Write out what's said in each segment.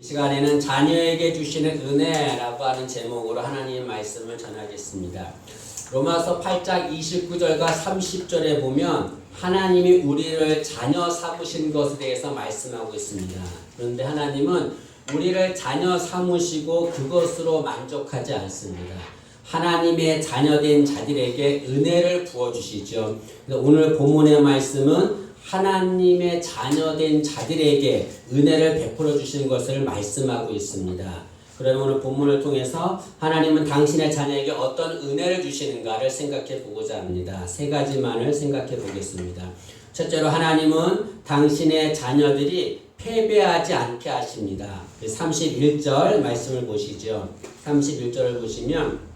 이 시간에는 자녀에게 주시는 은혜라고 하는 제목으로 하나님의 말씀을 전하겠습니다. 로마서 8장 29절과 30절에 보면 하나님이 우리를 자녀 삼으신 것에 대해서 말씀하고 있습니다. 그런데 하나님은 우리를 자녀 삼으시고 그것으로 만족하지 않습니다. 하나님의 자녀된 자들에게 은혜를 부어주시죠. 오늘 본문의 말씀은 하나님의 자녀된 자들에게 은혜를 베풀어 주시는 것을 말씀하고 있습니다. 그러면 오늘 본문을 통해서 하나님은 당신의 자녀에게 어떤 은혜를 주시는가를 생각해 보고자 합니다. 세 가지만을 생각해 보겠습니다. 첫째로 하나님은 당신의 자녀들이 패배하지 않게 하십니다. 31절 말씀을 보시죠. 31절을 보시면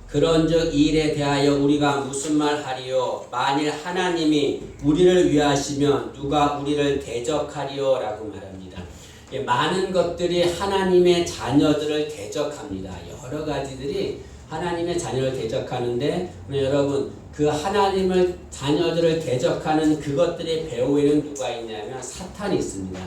그런즉 이 일에 대하여 우리가 무슨 말 하리요? 만일 하나님이 우리를 위하시면 누가 우리를 대적하리요? 라고 말합니다. 많은 것들이 하나님의 자녀들을 대적합니다. 여러 가지들이 하나님의 자녀를 대적하는데 여러분 그 하나님을 자녀들을 대적하는 그것들의 배후에는 누가 있냐면 사탄이 있습니다.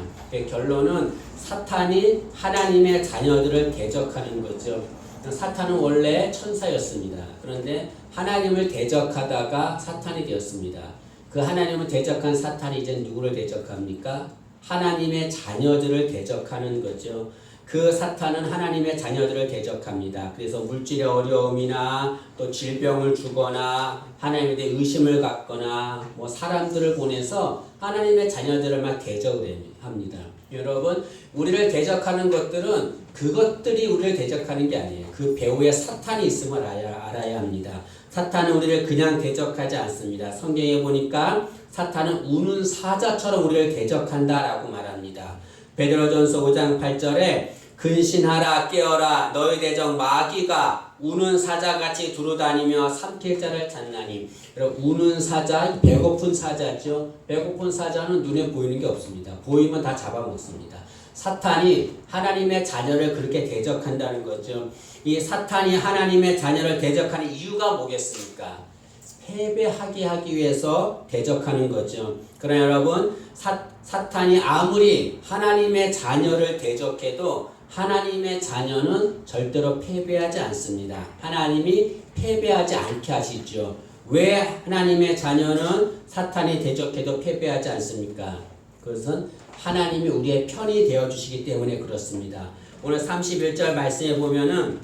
결론은 사탄이 하나님의 자녀들을 대적하는 거죠. 사탄은 원래 천사였습니다. 그런데 하나님을 대적하다가 사탄이 되었습니다. 그 하나님을 대적한 사탄이 이제 누구를 대적합니까? 하나님의 자녀들을 대적하는 거죠. 그 사탄은 하나님의 자녀들을 대적합니다. 그래서 물질의 어려움이나 또 질병을 주거나 하나님에 대해 의심을 갖거나 사람들을 보내서 하나님의 자녀들을 대적을 합니다. 여러분, 우리를 대적하는 것들은 그것들이 우리를 대적하는 게 아니에요. 그 배후에 사탄이 있음을 알아야 합니다. 사탄은 우리를 그냥 대적하지 않습니다. 성경에 보니까 사탄은 우는 사자처럼 우리를 대적한다라고 말합니다. 베드로전서 5장 8절에 근신하라 깨어라 너희 대적 마귀가 우는 사자같이 두루다니며 삼킬 자를 찾나니. 우는 사자, 배고픈 사자죠. 배고픈 사자는 눈에 보이는 게 없습니다. 보이면 다 잡아먹습니다. 사탄이 하나님의 자녀를 그렇게 대적한다는 거죠. 이 사탄이 하나님의 자녀를 대적하는 이유가 뭐겠습니까? 패배하게 하기 위해서 대적하는 거죠. 그러나 여러분, 사탄이 아무리 하나님의 자녀를 대적해도 하나님의 자녀는 절대로 패배하지 않습니다. 하나님이 패배하지 않게 하시죠. 왜 하나님의 자녀는 사탄이 대적해도 패배하지 않습니까? 그것은 하나님이 우리의 편이 되어주시기 때문에 그렇습니다. 오늘 31절 말씀에 보면은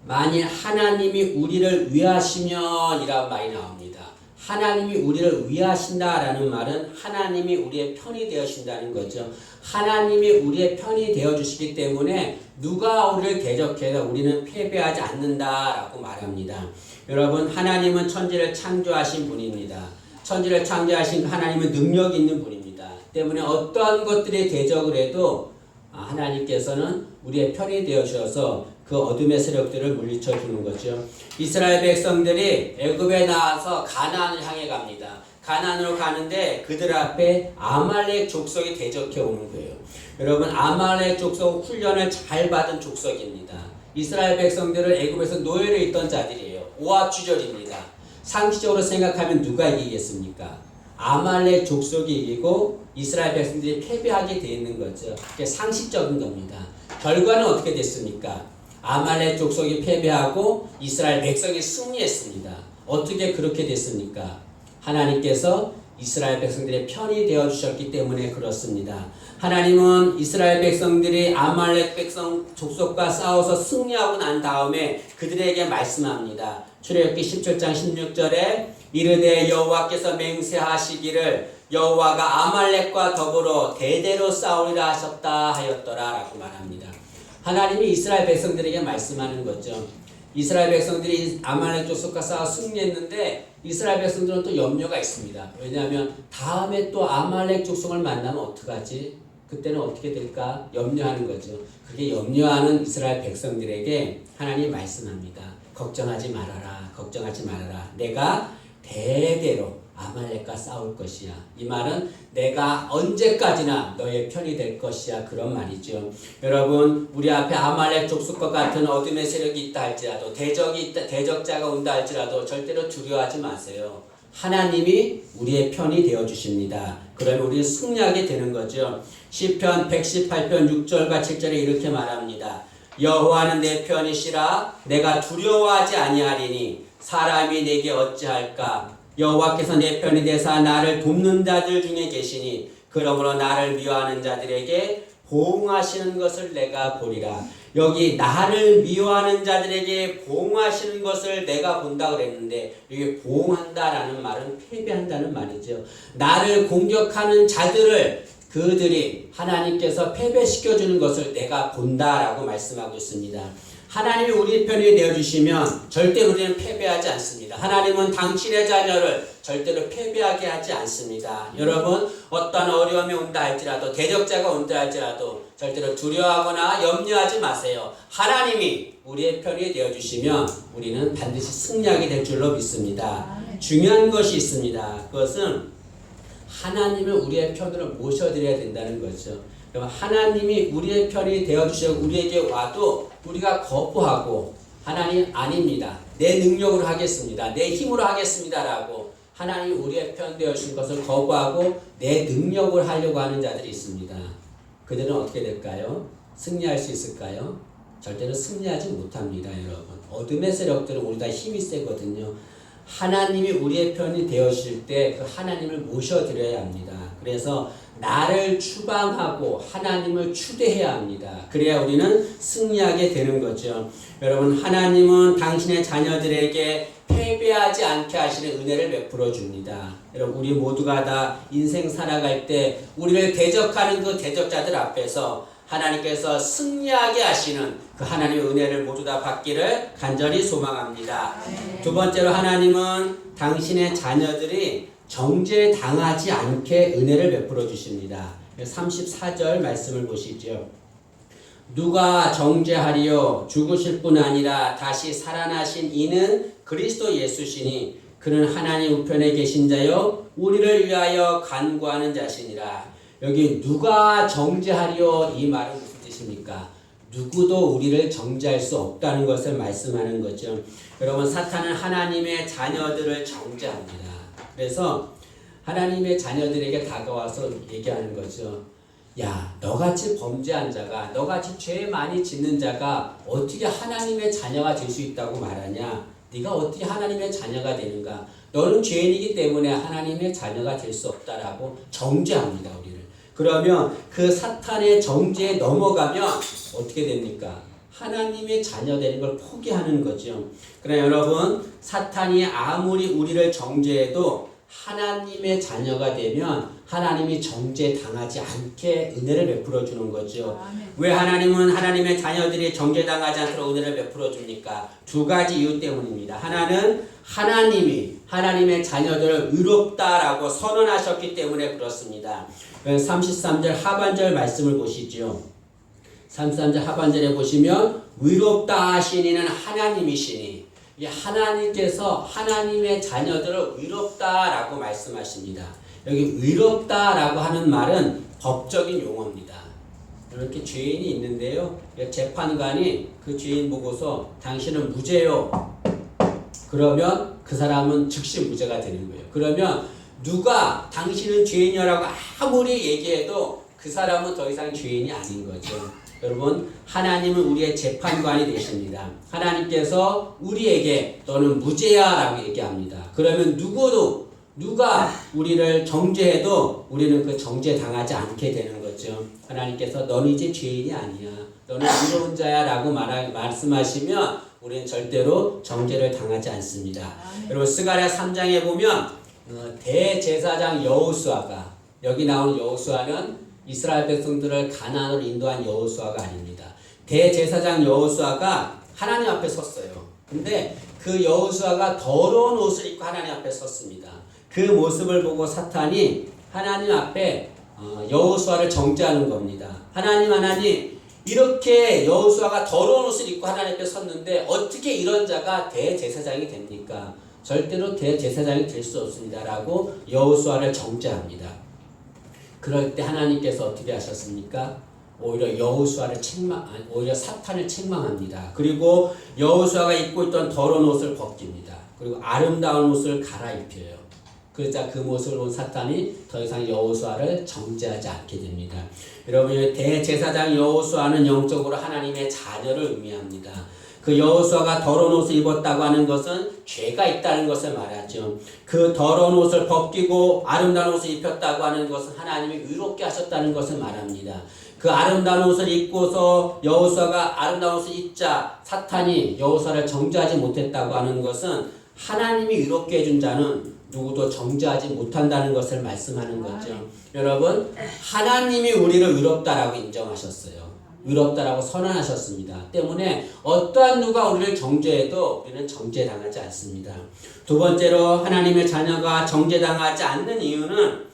만일 하나님이 우리를 위하시면 이라는 말이 나옵니다. 하나님이 우리를 위하신다라는 말은 하나님이 우리의 편이 되어주신다는 거죠. 하나님이 우리의 편이 되어주시기 때문에 누가 우리를 대적해도 우리는 패배하지 않는다라고 말합니다. 여러분, 하나님은 천지를 창조하신 분입니다. 천지를 창조하신 하나님은 능력 있는 분입니다. 때문에 어떠한 것들이 대적을 해도 하나님께서는 우리의 편이 되어주셔서 그 어둠의 세력들을 물리쳐 주는 거죠. 이스라엘 백성들이 애굽에 나와서 가나안을 향해 갑니다. 가나안으로 가는데 그들 앞에 아말렉 족속이 대적해 오는 거예요. 여러분, 아말렉 족속 훈련을 잘 받은 족속입니다. 이스라엘 백성들은 애굽에서 노예로 있던 자들이에요. 오합지졸입니다. 상식적으로 생각하면 누가 이기겠습니까? 아말렉 족속이 이기고 이스라엘 백성들이 패배하게 되어 있는 거죠. 그게 상식적인 겁니다. 결과는 어떻게 됐습니까? 아말렉 족속이 패배하고 이스라엘 백성이 승리했습니다. 어떻게 그렇게 됐습니까? 하나님께서 이스라엘 백성들의 편이 되어주셨기 때문에 그렇습니다. 하나님은 이스라엘 백성들이 아말렉 백성 족속과 싸워서 승리하고 난 다음에 그들에게 말씀합니다. 출애굽기 17장 16절에 이르되 여호와께서 맹세하시기를 여호와가 아말렉과 더불어 대대로 싸우리라 하셨다 하였더라 라고 말합니다. 하나님이 이스라엘 백성들에게 말씀하는 거죠. 이스라엘 백성들이 아말렉 족속과 싸워 승리했는데 이스라엘 백성들은 또 염려가 있습니다. 왜냐하면 다음에 또 아말렉 족속을 만나면 어떡하지? 그때는 어떻게 될까? 염려하는 거죠. 그게 염려하는 이스라엘 백성들에게 하나님이 말씀합니다. 걱정하지 말아라. 걱정하지 말아라. 내가 대대로 아말렉과 싸울 것이야. 이 말은 내가 언제까지나 너의 편이 될 것이야. 그런 말이죠. 여러분, 우리 앞에 아말렉 족속과 같은 어둠의 세력이 있다 할지라도 대적자가 온다 할지라도 절대로 두려워하지 마세요. 하나님이 우리의 편이 되어 주십니다. 그러면 우리는 승리하게 되는 거죠. 시편 118편 6절과 7절에 이렇게 말합니다. 여호와는 내 편이시라 내가 두려워하지 아니하리니 사람이 내게 어찌할까. 여호와께서 내 편이 되사 나를 돕는 자들 중에 계시니 그러므로 나를 미워하는 자들에게 보응하시는 것을 내가 보리라. 여기 나를 미워하는 자들에게 보응하시는 것을 내가 본다 그랬는데 여기 보응한다라는 말은 패배한다는 말이죠. 나를 공격하는 자들을 그들이 하나님께서 패배시켜주는 것을 내가 본다라고 말씀하고 있습니다. 하나님이 우리 편이 되어주시면 절대로 우리는 패배하지 않습니다. 하나님은 당신의 자녀를 절대로 패배하게 하지 않습니다. 여러분 어떤 어려움이 온다 할지라도 대적자가 온다 할지라도 절대로 두려워하거나 염려하지 마세요. 하나님이 우리의 편이 되어주시면 우리는 반드시 승리하게 될 줄로 믿습니다. 중요한 것이 있습니다. 그것은 하나님을 우리의 편으로 모셔드려야 된다는 거죠. 하나님이 우리의 편이 되어주시고 우리에게 와도 우리가 거부하고 하나님 아닙니다. 내 능력으로 하겠습니다. 내 힘으로 하겠습니다. 라고 하나님이 우리의 편 되어주신 것을 거부하고 내 능력을 하려고 하는 자들이 있습니다. 그들은 어떻게 될까요? 승리할 수 있을까요? 절대로 승리하지 못합니다. 여러분 어둠의 세력들은 우리가 힘이 세거든요. 하나님이 우리의 편이 되어주실 때 그 하나님을 모셔드려야 합니다. 그래서 나를 추방하고 하나님을 추대해야 합니다. 그래야 우리는 승리하게 되는 거죠. 여러분 하나님은 당신의 자녀들에게 패배하지 않게 하시는 은혜를 베풀어 줍니다. 여러분 우리 모두가 다 인생 살아갈 때 우리를 대적하는 그 대적자들 앞에서 하나님께서 승리하게 하시는 그 하나님의 은혜를 모두 다 받기를 간절히 소망합니다. 두 번째로 하나님은 당신의 자녀들이 정죄당하지 않게 은혜를 베풀어 주십니다. 34절 말씀을 보시죠. 누가 정죄하리요 죽으실 뿐 아니라 다시 살아나신 이는 그리스도 예수시니 그는 하나님 우편에 계신 자요 우리를 위하여 간구하는 자시니라. 여기 누가 정죄하리요 이 말은 무슨 뜻입니까? 누구도 우리를 정죄할 수 없다는 것을 말씀하는 거죠. 여러분 사탄은 하나님의 자녀들을 정죄합니다. 그래서 하나님의 자녀들에게 다가와서 얘기하는 거죠. 야, 너같이 범죄한 자가, 너같이 죄 많이 짓는 자가 어떻게 하나님의 자녀가 될 수 있다고 말하냐? 네가 어떻게 하나님의 자녀가 되는가? 너는 죄인이기 때문에 하나님의 자녀가 될 수 없다라고 정죄합니다, 우리를. 그러면 그 사탄의 정죄에 넘어가면 어떻게 됩니까? 하나님의 자녀 되는 걸 포기하는 거죠. 그러나 여러분, 사탄이 아무리 우리를 정죄해도 하나님의 자녀가 되면 하나님이 정죄당하지 않게 은혜를 베풀어 주는 거죠. 왜 하나님은 하나님의 자녀들이 정죄당하지 않도록 은혜를 베풀어 줍니까? 두 가지 이유 때문입니다. 하나는 하나님이 하나님의 자녀들을 의롭다라고 선언하셨기 때문에 그렇습니다. 33절 하반절 말씀을 보시죠. 33절 하반절에 보시면 의롭다 하신 이는 하나님이시니, 하나님께서 하나님의 자녀들을 의롭다라고 말씀하십니다. 여기 의롭다라고 하는 말은 법적인 용어입니다. 이렇게 죄인이 있는데요, 재판관이 그 죄인 보고서 당신은 무죄요. 그러면 그 사람은 즉시 무죄가 되는 거예요. 그러면 누가 당신은 죄인이라고 아무리 얘기해도 그 사람은 더 이상 죄인이 아닌 거죠. 여러분, 하나님은 우리의 재판관이 되십니다. 하나님께서 우리에게 너는 무죄야 라고 얘기합니다. 그러면 누가 우리를 정죄해도 우리는 그 정죄 당하지 않게 되는 거죠. 하나님께서 너는 이제 죄인이 아니야, 너는 의로운 자야 라고 말씀하시면 우리는 절대로 정죄를 당하지 않습니다. 여러분, 스가랴 3장에 보면 대제사장 여호수아가, 여기 나오는 여호수아는 이스라엘 백성들을 가나안으로 인도한 여호수아가 아닙니다. 대제사장 여호수아가 하나님 앞에 섰어요. 근데 그 여호수아가 더러운 옷을 입고 하나님 앞에 섰습니다. 그 모습을 보고 사탄이 하나님 앞에 여호수아를 정죄하는 겁니다. 하나님, 이렇게 여호수아가 더러운 옷을 입고 하나님 앞에 섰는데 어떻게 이런 자가 대제사장이 됩니까? 절대로 대제사장이 될 수 없습니다 라고 여호수아를 정죄합니다. 그럴 때 하나님께서 어떻게 하셨습니까? 오히려 오히려 사탄을 책망합니다. 그리고 여호수아가 입고 있던 더러운 옷을 벗깁니다. 그리고 아름다운 옷을 갈아입혀요. 그러자 그 모습을 본 사탄이 더 이상 여호수아를 정죄하지 않게 됩니다. 여러분, 대제사장 여호수아는 영적으로 하나님의 자녀를 의미합니다. 그 여호수아가 더러운 옷을 입었다고 하는 것은 죄가 있다는 것을 말하죠. 그 더러운 옷을 벗기고 아름다운 옷을 입혔다고 하는 것은 하나님이 의롭게 하셨다는 것을 말합니다. 그 아름다운 옷을 입고서 여호수아가 아름다운 옷을 입자 사탄이 여호수아를 정죄하지 못했다고 하는 것은 하나님이 의롭게 해준 자는 누구도 정죄하지 못한다는 것을 말씀하는 거죠. 여러분, 하나님이 우리를 의롭다라고 인정하셨어요. 의롭다라고 선언하셨습니다. 때문에 어떠한 누가 우리를 정죄해도 우리는 정죄당하지 않습니다. 두 번째로 하나님의 자녀가 정죄당하지 않는 이유는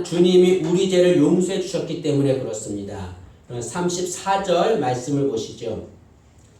주님이 우리 죄를 용서해 주셨기 때문에 그렇습니다. 34절 말씀을 보시죠.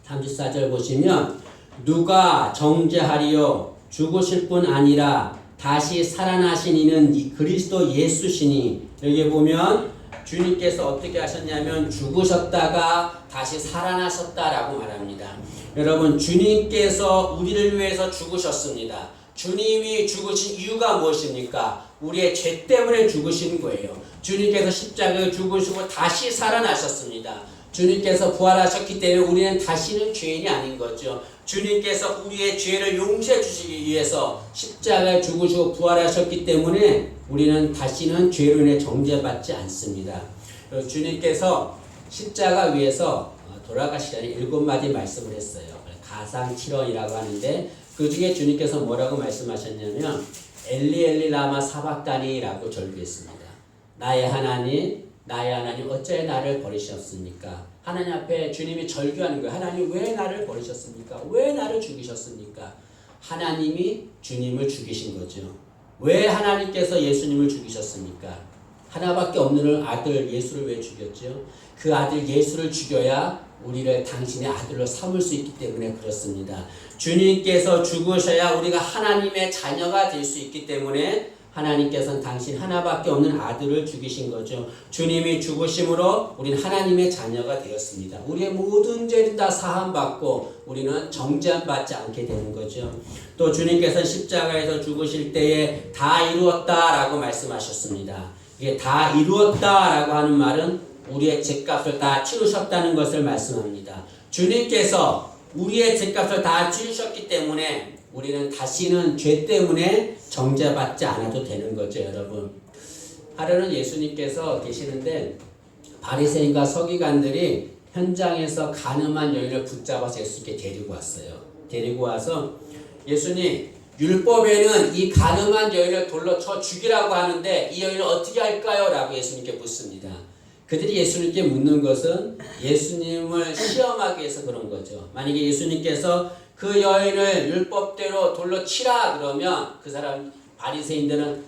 34절 보시면 누가 정죄하리요 죽으실 뿐 아니라 다시 살아나신 이는 그리스도 예수시니. 여기 보면 주님께서 어떻게 하셨냐면 죽으셨다가 다시 살아나셨다라고 말합니다. 여러분, 주님께서 우리를 위해서 죽으셨습니다. 주님이 죽으신 이유가 무엇입니까? 우리의 죄 때문에 죽으신 거예요. 주님께서 십자가에 죽으시고 다시 살아나셨습니다. 주님께서 부활하셨기 때문에 우리는 다시는 죄인이 아닌 거죠. 주님께서 우리의 죄를 용서해 주시기 위해서 십자가에 죽으시고 부활하셨기 때문에 우리는 다시는 죄로 인해 정죄받지 않습니다. 주님께서 십자가 위에서 돌아가시자니 7마디 말씀을 했어요. 가상칠언이라고 하는데 그 중에 주님께서 뭐라고 말씀하셨냐면 엘리 엘리 라마 사박다니라고 절규했습니다. 나의 하나님 어찌하여 나를 버리셨습니까? 하나님 앞에 주님이 절규하는 거예요. 하나님 왜 나를 버리셨습니까? 왜 나를 죽이셨습니까? 하나님이 주님을 죽이신 거죠. 왜 하나님께서 예수님을 죽이셨습니까? 하나밖에 없는 아들 예수를 왜 죽였죠? 그 아들 예수를 죽여야 우리를 당신의 아들로 삼을 수 있기 때문에 그렇습니다. 주님께서 죽으셔야 우리가 하나님의 자녀가 될 수 있기 때문에 하나님께서는 당신 하나밖에 없는 아들을 죽이신 거죠. 주님이 죽으심으로 우리는 하나님의 자녀가 되었습니다. 우리의 모든 죄는 다 사함받고 우리는 정죄받지 않게 되는 거죠. 또 주님께서는 십자가에서 죽으실 때에 다 이루었다라고 말씀하셨습니다. 이게 다 이루었다라고 하는 말은 우리의 죄값을 다 치르셨다는 것을 말씀합니다. 주님께서 우리의 죄값을 다 치르셨기 때문에 우리는 다시는 죄 때문에 정죄받지 않아도 되는 거죠, 여러분. 하루는 예수님께서 계시는데 바리새인과 서기관들이 현장에서 가늠한 여인을 붙잡아서 예수님께 데리고 왔어요. 데리고 와서 예수님, 율법에는 이 가늠한 여인을 돌로 쳐 죽이라고 하는데 이 여인을 어떻게 할까요? 라고 예수님께 묻습니다. 그들이 예수님께 묻는 것은 예수님을 시험하기 위해서 그런 거죠. 만약에 예수님께서 그 여인을 율법대로 돌로 치라 그러면 그 사람 바리새인들은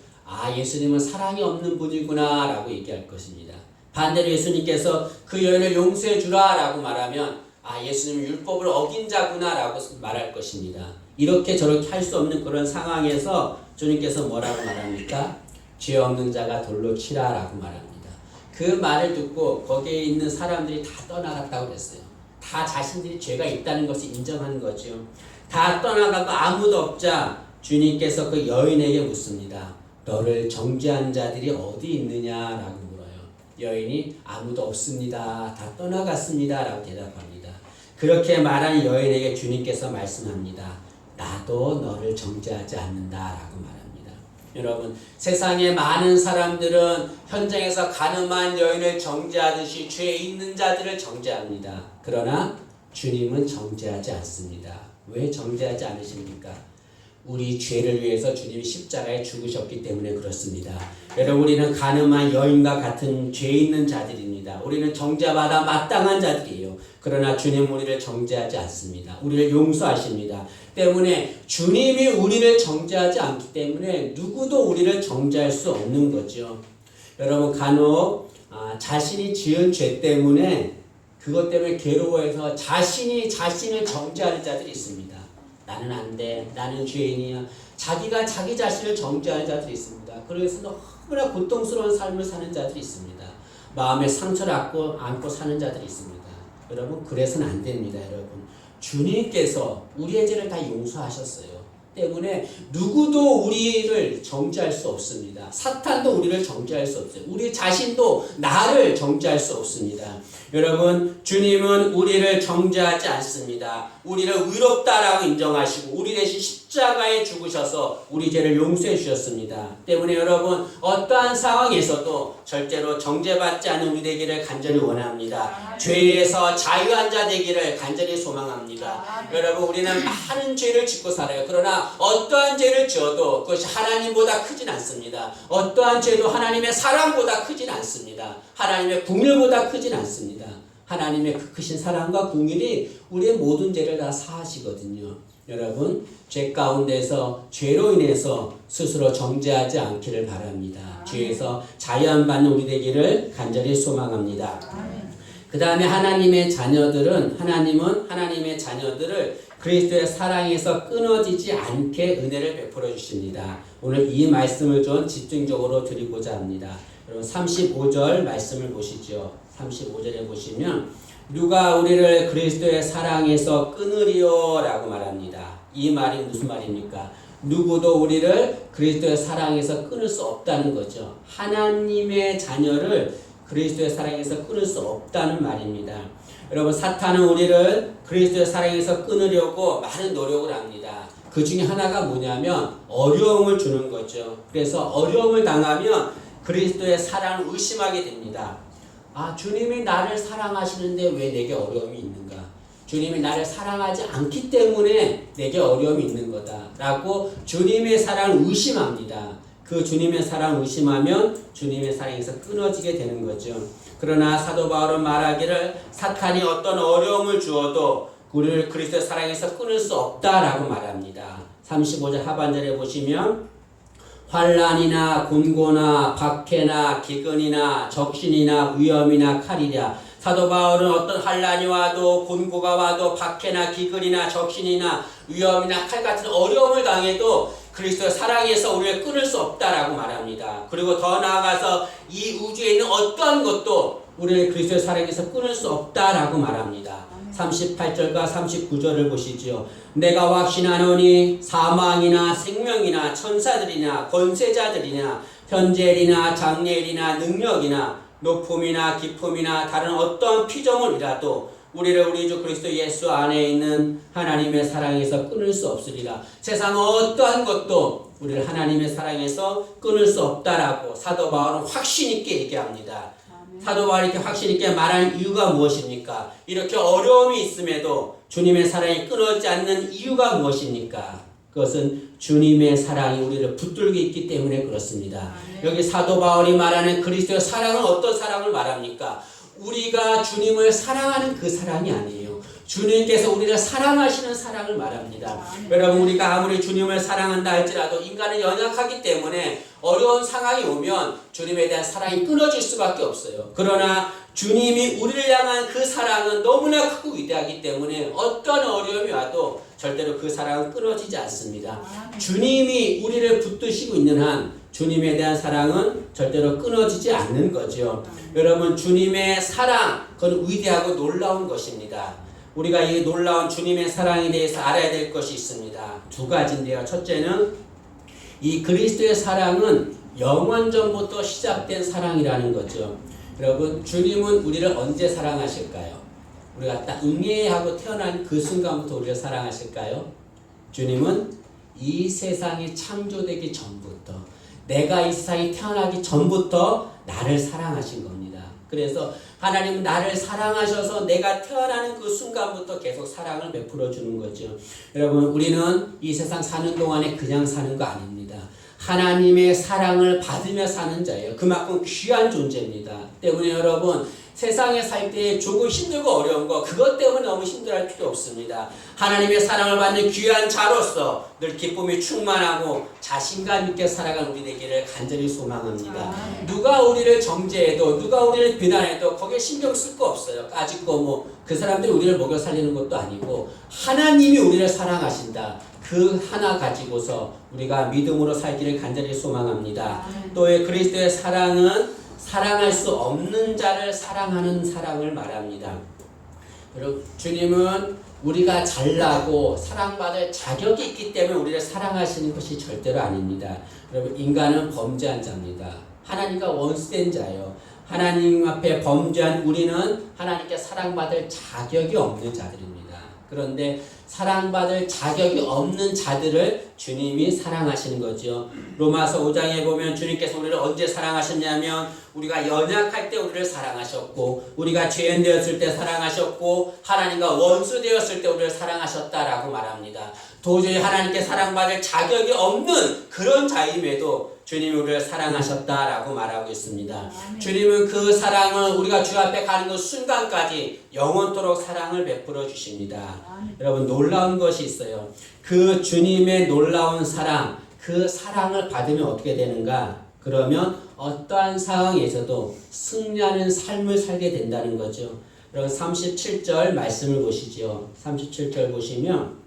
예수님은 사랑이 없는 분이구나 라고 얘기할 것입니다. 반대로 예수님께서 그 여인을 용서해 주라 라고 말하면 예수님은 율법을 어긴 자구나 라고 말할 것입니다. 이렇게 저렇게 할 수 없는 그런 상황에서 주님께서 뭐라고 말합니까? 죄 없는 자가 돌로 치라 라고 말합니다. 그 말을 듣고 거기에 있는 사람들이 다 떠나갔다고 그랬어요. 다 자신들이 죄가 있다는 것을 인정하는 거죠. 다 떠나가고 아무도 없자 주님께서 그 여인에게 묻습니다. 너를 정죄한 자들이 어디 있느냐라고 물어요. 여인이 아무도 없습니다. 다 떠나갔습니다. 라고 대답합니다. 그렇게 말한 여인에게 주님께서 말씀합니다. 나도 너를 정죄하지 않는다 라고 말합니다. 여러분, 세상에 많은 사람들은 현장에서 가늠한 여인을 정죄하듯이 죄 있는 자들을 정죄합니다. 그러나 주님은 정죄하지 않습니다. 왜 정죄하지 않으십니까? 우리 죄를 위해서 주님이 십자가에 죽으셨기 때문에 그렇습니다. 여러분, 우리는 가늠한 여인과 같은 죄 있는 자들입니다. 우리는 정죄받아 마땅한 자들이에요. 그러나 주님 우리를 정죄하지 않습니다. 우리를 용서하십니다. 때문에 주님이 우리를 정죄하지 않기 때문에 누구도 우리를 정죄할 수 없는 거죠. 여러분, 간혹 자신이 지은 죄 때문에 그것 때문에 괴로워해서 자신이 자신을 정죄하는 자들이 있습니다. 나는 안 돼. 나는 죄인이야. 자기가 자기 자신을 정죄하는 자들이 있습니다. 그래서 너무나 고통스러운 삶을 사는 자들이 있습니다. 마음에 상처를 안고 사는 자들이 있습니다. 여러분, 그래서는 안 됩니다. 여러분, 주님께서 우리의 죄를 다 용서하셨어요. 때문에 누구도 우리를 정죄할 수 없습니다. 사탄도 우리를 정죄할 수 없어요. 우리 자신도 나를 정죄할 수 없습니다. 여러분, 주님은 우리를 정죄하지 않습니다. 우리를 의롭다라고 인정하시고 우리 대신 십자가에 죽으셔서 우리 죄를 용서해 주셨습니다. 때문에 여러분, 어떠한 상황에서도 절대로 정죄받지 않은 우리 되기를 간절히 원합니다. 죄에서 자유한 자 되기를 간절히 소망합니다. 여러분, 우리는 많은 죄를 짓고 살아요. 그러나 어떠한 죄를 지어도 그것이 하나님보다 크진 않습니다. 어떠한 죄도 하나님의 사랑보다 크진 않습니다. 하나님의 긍휼보다 크진 않습니다. 하나님의 그 크신 사랑과 긍휼이 우리의 모든 죄를 다 사하시거든요. 여러분, 죄 가운데서 죄로 인해서 스스로 정죄하지 않기를 바랍니다. 죄에서 자유함받는 우리 되기를 간절히 소망합니다. 그 다음에 하나님의 자녀들은 하나님의 자녀들을 그리스도의 사랑에서 끊어지지 않게 은혜를 베풀어 주십니다. 오늘 이 말씀을 좀 집중적으로 드리고자 합니다. 여러분 35절 말씀을 보시죠. 35절에 보시면 누가 우리를 그리스도의 사랑에서 끊으리요 라고 말합니다. 이 말이 무슨 말입니까? 누구도 우리를 그리스도의 사랑에서 끊을 수 없다는 거죠. 하나님의 자녀를 그리스도의 사랑에서 끊을 수 없다는 말입니다. 여러분, 사탄은 우리를 그리스도의 사랑에서 끊으려고 많은 노력을 합니다. 그 중에 하나가 뭐냐면 어려움을 주는 거죠. 그래서 어려움을 당하면 그리스도의 사랑을 의심하게 됩니다. 아, 주님이 나를 사랑하시는데 왜 내게 어려움이 있는가? 주님이 나를 사랑하지 않기 때문에 내게 어려움이 있는 거다 라고 주님의 사랑을 의심합니다. 그 주님의 사랑을 의심하면 주님의 사랑에서 끊어지게 되는 거죠. 그러나 사도 바울은 말하기를 사탄이 어떤 어려움을 주어도 우리를 그리스도의 사랑에서 끊을 수 없다라고 말합니다. 35절 하반절에 보시면 환난이나 곤고나 박해나 기근이나 적신이나 위험이나 칼이랴. 사도 바울은 어떤 환난이 와도 곤고가 와도 박해나 기근이나 적신이나 위험이나 칼 같은 어려움을 당해도 그리스도의 사랑에서 우리를 끊을 수 없다라고 말합니다. 그리고 더 나아가서 이 우주에 있는 어떠한 것도 우리를 그리스도의 사랑에서 끊을 수 없다라고 말합니다. 38절과 39절을 보시지요. 내가 확신하노니 사망이나 생명이나 천사들이나 권세자들이나 현재일이나 장래일이나 능력이나 높음이나 깊음이나 다른 어떠한 피조물이라도 우리를 우리 주 그리스도 예수 안에 있는 하나님의 사랑에서 끊을 수 없으리라. 세상 어떠한 것도 우리를 하나님의 사랑에서 끊을 수 없다라고 사도 바울은 확신 있게 얘기합니다. 사도 바울이 이렇게 확신 있게 말하는 이유가 무엇입니까? 이렇게 어려움이 있음에도 주님의 사랑이 끊어지지 않는 이유가 무엇입니까? 그것은 주님의 사랑이 우리를 붙들고 있기 때문에 그렇습니다. 여기 사도 바울이 말하는 그리스도의 사랑은 어떤 사랑을 말합니까? 우리가 주님을 사랑하는 그 사랑이 아니에요. 주님께서 우리를 사랑하시는 사랑을 말합니다. 여러분, 우리가 아무리 주님을 사랑한다 할지라도 인간은 연약하기 때문에 어려운 상황이 오면 주님에 대한 사랑이 끊어질 수밖에 없어요. 그러나 주님이 우리를 향한 그 사랑은 너무나 크고 위대하기 때문에 어떤 어려움이 와도 절대로 그 사랑은 끊어지지 않습니다. 주님이 우리를 붙드시고 있는 한 주님에 대한 사랑은 절대로 끊어지지 않는 거죠. 여러분, 주님의 사랑, 그건 위대하고 놀라운 것입니다. 우리가 이 놀라운 주님의 사랑에 대해서 알아야 될 것이 있습니다. 두 가지인데요. 첫째는 이 그리스도의 사랑은 영원전부터 시작된 사랑이라는 거죠. 여러분, 주님은 우리를 언제 사랑하실까요? 우리가 딱 응애하고 태어난 그 순간부터 우리를 사랑하실까요? 주님은 이 세상이 창조되기 전부터, 내가 이 세상에 태어나기 전부터 나를 사랑하신 겁니다. 그래서 하나님은 나를 사랑하셔서 내가 태어나는 그 순간부터 계속 사랑을 베풀어 주는 거죠. 여러분, 우리는 이 세상 사는 동안에 그냥 사는 거 아닙니다. 하나님의 사랑을 받으며 사는 자예요. 그만큼 귀한 존재입니다. 때문에 여러분, 세상에 살 때 조금 힘들고 어려운 거 그것 때문에 너무 힘들어할 필요 없습니다. 하나님의 사랑을 받는 귀한 자로서 늘 기쁨이 충만하고 자신감 있게 살아가는 우리 되기를 간절히 소망합니다. 누가 우리를 정죄해도 누가 우리를 비난해도 거기에 신경 쓸 거 없어요. 까짓거 뭐 그 사람들이 우리를 먹여 살리는 것도 아니고 하나님이 우리를 사랑하신다. 그 하나 가지고서 우리가 믿음으로 살기를 간절히 소망합니다. 또 그리스도의 사랑은 사랑할 수 없는 자를 사랑하는 사랑을 말합니다. 여러분, 주님은 우리가 잘나고 사랑받을 자격이 있기 때문에 우리를 사랑하시는 것이 절대로 아닙니다. 여러분, 인간은 범죄한 자입니다. 하나님과 원수된 자예요. 하나님 앞에 범죄한 우리는 하나님께 사랑받을 자격이 없는 자들입니다. 그런데 사랑받을 자격이 없는 자들을 주님이 사랑하시는 거죠. 로마서 5장에 보면 주님께서 우리를 언제 사랑하셨냐면 우리가 연약할 때 우리를 사랑하셨고 우리가 죄인 되었을 때 사랑하셨고 하나님과 원수 되었을 때 우리를 사랑하셨다라고 말합니다. 도저히 하나님께 사랑받을 자격이 없는 그런 자임에도 주님이 우리를 사랑하셨다라고 말하고 있습니다. 주님은 그 사랑을 우리가 주 앞에 가는 그 순간까지 영원토록 사랑을 베풀어 주십니다. 여러분, 놀라운 것이 있어요. 그 주님의 놀라운 사랑, 그 사랑을 받으면 어떻게 되는가? 그러면 어떠한 상황에서도 승리하는 삶을 살게 된다는 거죠. 여러분, 37절 말씀을 보시죠. 37절 보시면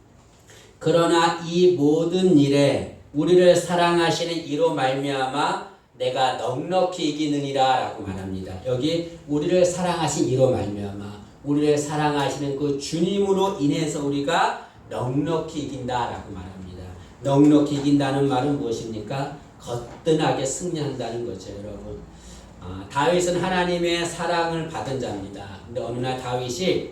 그러나 이 모든 일에 우리를 사랑하시는 이로 말미암아 내가 넉넉히 이기느니라 라고 말합니다. 여기 우리를 사랑하신 이로 말미암아 우리를 사랑하시는 그 주님으로 인해서 우리가 넉넉히 이긴다 라고 말합니다. 넉넉히 이긴다는 말은 무엇입니까? 거뜬하게 승리한다는 거죠, 여러분. 다윗은 하나님의 사랑을 받은 자입니다. 근데 어느 날 다윗이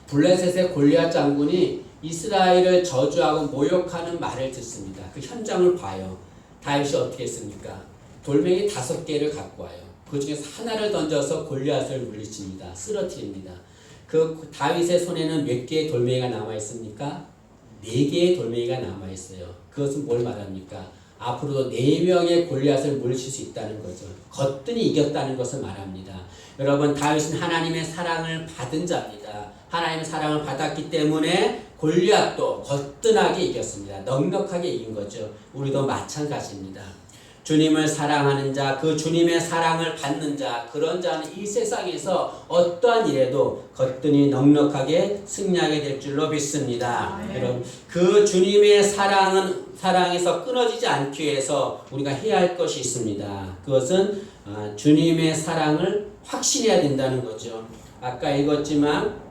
블레셋의 골리앗 장군이 이스라엘을 저주하고 모욕하는 말을 듣습니다. 그 현장을 봐요. 다윗이 어떻게 했습니까? 돌멩이 5개를 갖고 와요. 그 중에서 하나를 던져서 골리앗을 물리칩니다. 쓰러뜨립니다. 그 다윗의 손에는 몇 개의 돌멩이가 남아 있습니까? 4개의 돌멩이가 남아 있어요. 그것은 뭘 말합니까? 앞으로도 4명의 골리앗을 물리칠 수 있다는 거죠. 거뜬히 이겼다는 것을 말합니다. 여러분, 다윗은 하나님의 사랑을 받은 자입니다. 하나님의 사랑을 받았기 때문에 골리앗도 거뜬하게 이겼습니다. 넉넉하게 이긴 거죠. 우리도 마찬가지입니다. 주님을 사랑하는 자, 그 주님의 사랑을 받는 자, 그런 자는 이 세상에서 어떠한 일에도 거뜬히 넉넉하게 승리하게 될 줄로 믿습니다. 여러분, 그 주님의 사랑에서 끊어지지 않기 위해서 우리가 해야 할 것이 있습니다. 그것은 주님의 사랑을 확신해야 된다는 거죠. 아까 읽었지만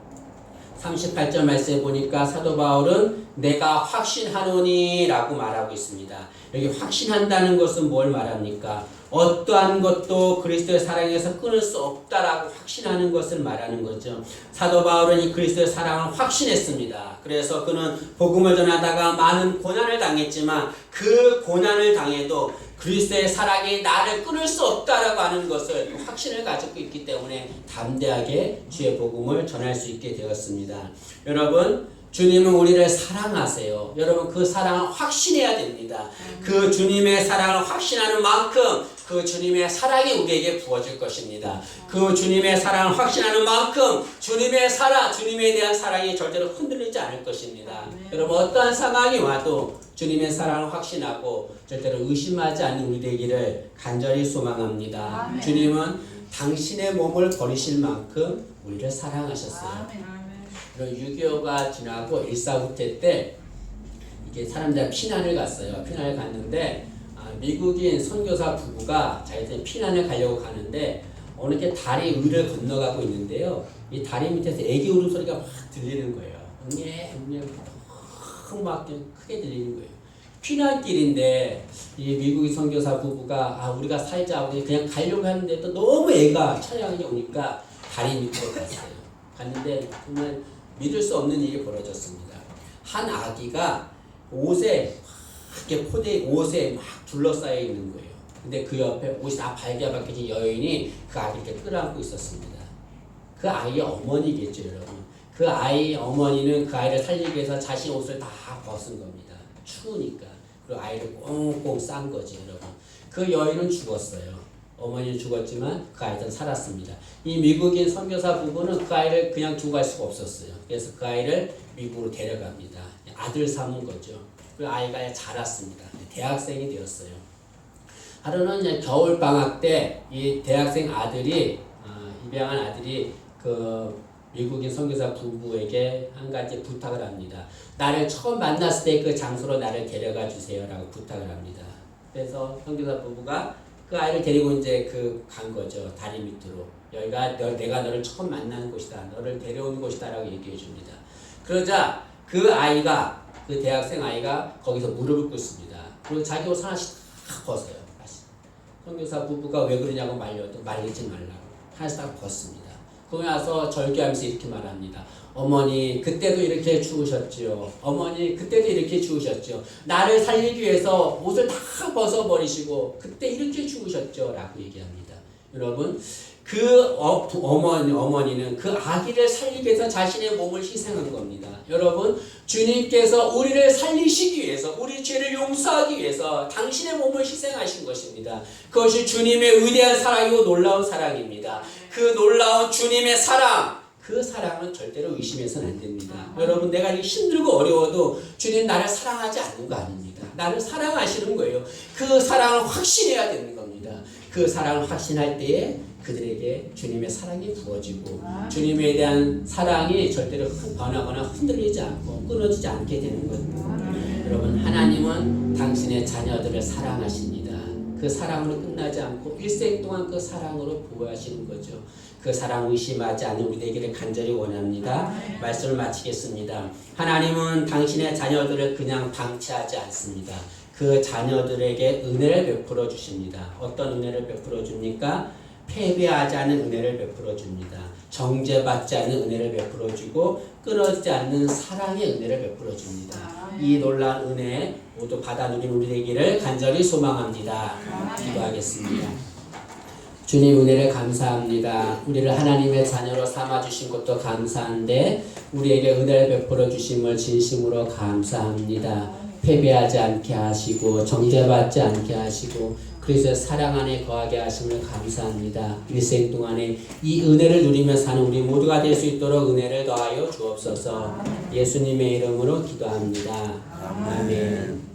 38절 말씀에 보니까 사도 바울은 내가 확신하노니 라고 말하고 있습니다. 여기 확신한다는 것은 뭘 말합니까? 어떠한 것도 그리스도의 사랑에서 끊을 수 없다라고 확신하는 것을 말하는 거죠. 사도 바울은 이 그리스도의 사랑을 확신했습니다. 그래서 그는 복음을 전하다가 많은 고난을 당했지만 그 고난을 당해도 그리스도의 사랑이 나를 끊을 수 없다라고 하는 것을 확신을 가지고 있기 때문에 담대하게 주의 복음을 전할 수 있게 되었습니다. 여러분, 주님은 우리를 사랑하세요. 여러분, 그 사랑을 확신해야 됩니다. 그 주님의 사랑을 확신하는 만큼 그 주님의 사랑이 우리에게 부어질 것입니다. 그 주님의 사랑을 확신하는 만큼 주님의 사랑, 주님에 대한 사랑이 절대로 흔들리지 않을 것입니다. 여러분, 어떠한 상황이 와도 주님의 사랑을 확신하고 절대로 의심하지 않는 우리 되기를 간절히 소망합니다. 주님은 당신의 몸을 버리실 만큼 우리를 사랑하셨어요. 6.25가 지나고 1.4후퇴 때 이게 사람들 피난을 갔어요. 피난을 갔는데 미국인 선교사 부부가 자기들 피난을 가려고 가는데 어느 게 다리 위를 건너가고 있는데요. 이 다리 밑에서 애기 울음소리가 막 들리는 거예요. 막 크게 들리는 거예요. 피난길인데 이 미국인 선교사 부부가 우리가 살자 하고 그냥 가려고 하는데 또 너무 애가 찬양이 오니까 다리 밑으로 갔어요. 갔는데 정말 믿을 수 없는 일이 벌어졌습니다. 한 아기가 옷에 옷에 막 둘러싸여 있는 거예요. 근데 그 옆에 옷이 다 발겨벗겨진 여인이 그 아기를 이렇게 끌어안고 있었습니다. 그 아이의 어머니겠죠, 여러분. 그 아이 어머니는 그 아이를 살리기 위해서 자신 옷을 다 벗은 겁니다. 추우니까. 그리고 아이를 꽁꽁 싼 거지, 여러분. 그 여인은 죽었어요. 어머니는 죽었지만 그 아이는 살았습니다. 이 미국인 선교사 부부는 그 아이를 그냥 두고 갈 수가 없었어요. 그래서 그 아이를 미국으로 데려갑니다. 아들 삼은 거죠. 그 아이가 자랐습니다. 대학생이 되었어요. 하루는 겨울 방학 때 이 대학생 아들이 입양한 아들이 그 미국인 선교사 부부에게 한 가지 부탁을 합니다. 나를 처음 만났을 때 그 장소로 나를 데려가 주세요라고 부탁을 합니다. 그래서 선교사 부부가 그 아이를 데리고 이제 간 거죠. 다리 밑으로. 내가 너를 처음 만나는 곳이다. 너를 데려온 곳이다라고 얘기해 줍니다. 그러자 그 아이가, 그 대학생 아이가 거기서 무릎을 꿇습니다. 그리고 자기 옷 하나씩 다 벗어요. 다시. 선교사 부부가 왜 그러냐고 말려도 말리지 말라고 하나씩 다 벗습니다. 그러고 나서 절규하면서 이렇게 말합니다. 어머니 그때도 이렇게 추우셨지요. 어머니 그때도 이렇게 추우셨죠. 나를 살리기 위해서 옷을 다 벗어버리시고 그때 이렇게 추우셨죠. 라고 얘기합니다. 여러분 그 어머니는 그 아기를 살리기 위해서 자신의 몸을 희생한 겁니다. 여러분 주님께서 우리를 살리시기 위해서, 우리 죄를 용서하기 위해서 당신의 몸을 희생하신 것입니다. 그것이 주님의 위대한 사랑이고 놀라운 사랑입니다. 그 놀라운 주님의 사랑, 그 사랑은 절대로 의심해서는 안 됩니다. 여러분 내가 힘들고 어려워도 주님 나를 사랑하지 않는 거 아닙니다. 나를 사랑하시는 거예요. 그 사랑을 확신해야 되는 겁니다. 그 사랑을 확신할 때에 그들에게 주님의 사랑이 부어지고 주님에 대한 사랑이 절대로 변하거나 흔들리지 않고 끊어지지 않게 되는 겁니다. 여러분 하나님은 당신의 자녀들을 사랑하십니다. 그 사랑으로 끝나지 않고 일생 동안 그 사랑으로 보호하시는 거죠. 그 사랑 의심하지 않는 우리 되기를 간절히 원합니다. 말씀을 마치겠습니다. 하나님은 당신의 자녀들을 그냥 방치하지 않습니다. 그 자녀들에게 은혜를 베풀어 주십니다. 어떤 은혜를 베풀어 줍니까? 패배하지 않는 은혜를 베풀어 줍니다. 정죄받지 않는 은혜를 베풀어 주고 끊어지지 않는 사랑의 은혜를 베풀어 줍니다. 이 놀라운 은혜 모두 받아 누린 우리 되기를 간절히 소망합니다. 기도하겠습니다. 주님 은혜를 감사합니다. 우리를 하나님의 자녀로 삼아주신 것도 감사한데 우리에게 은혜를 베풀어 주심을 진심으로 감사합니다. 패배하지 않게 하시고 정죄받지 않게 하시고 그리스도의 사랑 안에 거하게 하심을 감사합니다. 일생 동안에 이 은혜를 누리며 사는 우리 모두가 될 수 있도록 은혜를 더하여 주옵소서. 예수님의 이름으로 기도합니다. 아멘.